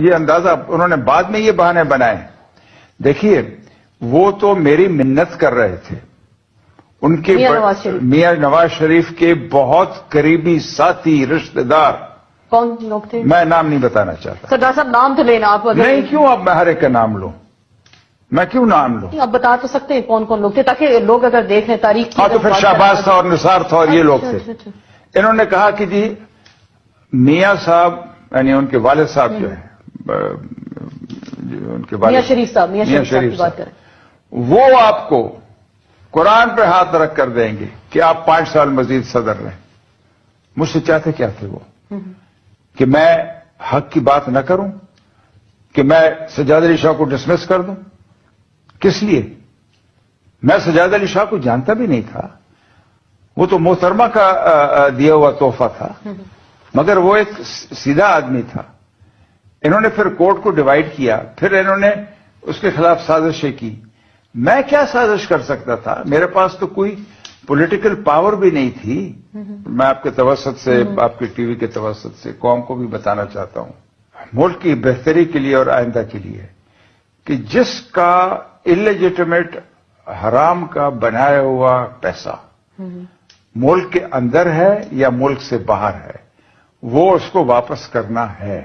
یہ اندازہ انہوں نے بعد میں یہ بہانے بنائے. دیکھیے وہ تو میری منت کر رہے تھے. ان کے میاں نواز شریف کے بہت قریبی ساتھی رشتہ دار. کون لوگ تھے؟ میں نام نہیں بتانا چاہتا. سر ڈاکٹر صاحب نام تو لینا آپ. نہیں کیوں اب میں ہر ایک کا نام لوں؟ میں کیوں نام لوں؟ آپ بتا تو سکتے ہیں کون کون لوگ تھے تاکہ لوگ اگر دیکھ لیں تاریخ. ہاں تو پھر شہباز تھا اور نثار تھا اور یہ لوگ تھے. انہوں نے کہا کہ جی میاں صاحب یعنی ان کے والد صاحب جو ہیں ان کے والد میاں شریف صاحب کی بات کریں، وہ آپ کو قرآن پہ ہاتھ رکھ کر دیں گے کہ آپ 5 سال مزید صدر رہیں. مجھ سے چاہتے کیا تھے وہ؟ کہ میں حق کی بات نہ کروں، کہ میں سجاد علی شاہ کو ڈسمس کر دوں. کس لیے؟ میں سجاد علی شاہ کو جانتا بھی نہیں تھا. وہ تو محترمہ کا دیا ہوا تحفہ تھا، مگر وہ ایک سیدھا آدمی تھا. انہوں نے پھر کورٹ کو ڈیوائیڈ کیا، پھر انہوں نے اس کے خلاف سازشیں کی. میں کیا سازش کر سکتا تھا؟ میرے پاس تو کوئی پولیٹیکل پاور بھی نہیں تھی. میں آپ کے توسط سے، آپ کے ٹی وی کے توسط سے قوم کو بھی بتانا چاہتا ہوں، ملک کی بہتری کے لیے اور آئندہ کے لیے، کہ جس کا انلیجیٹمیٹ حرام کا بنایا ہوا پیسہ ملک کے اندر ہے یا ملک سے باہر ہے، وہ اس کو واپس کرنا ہے.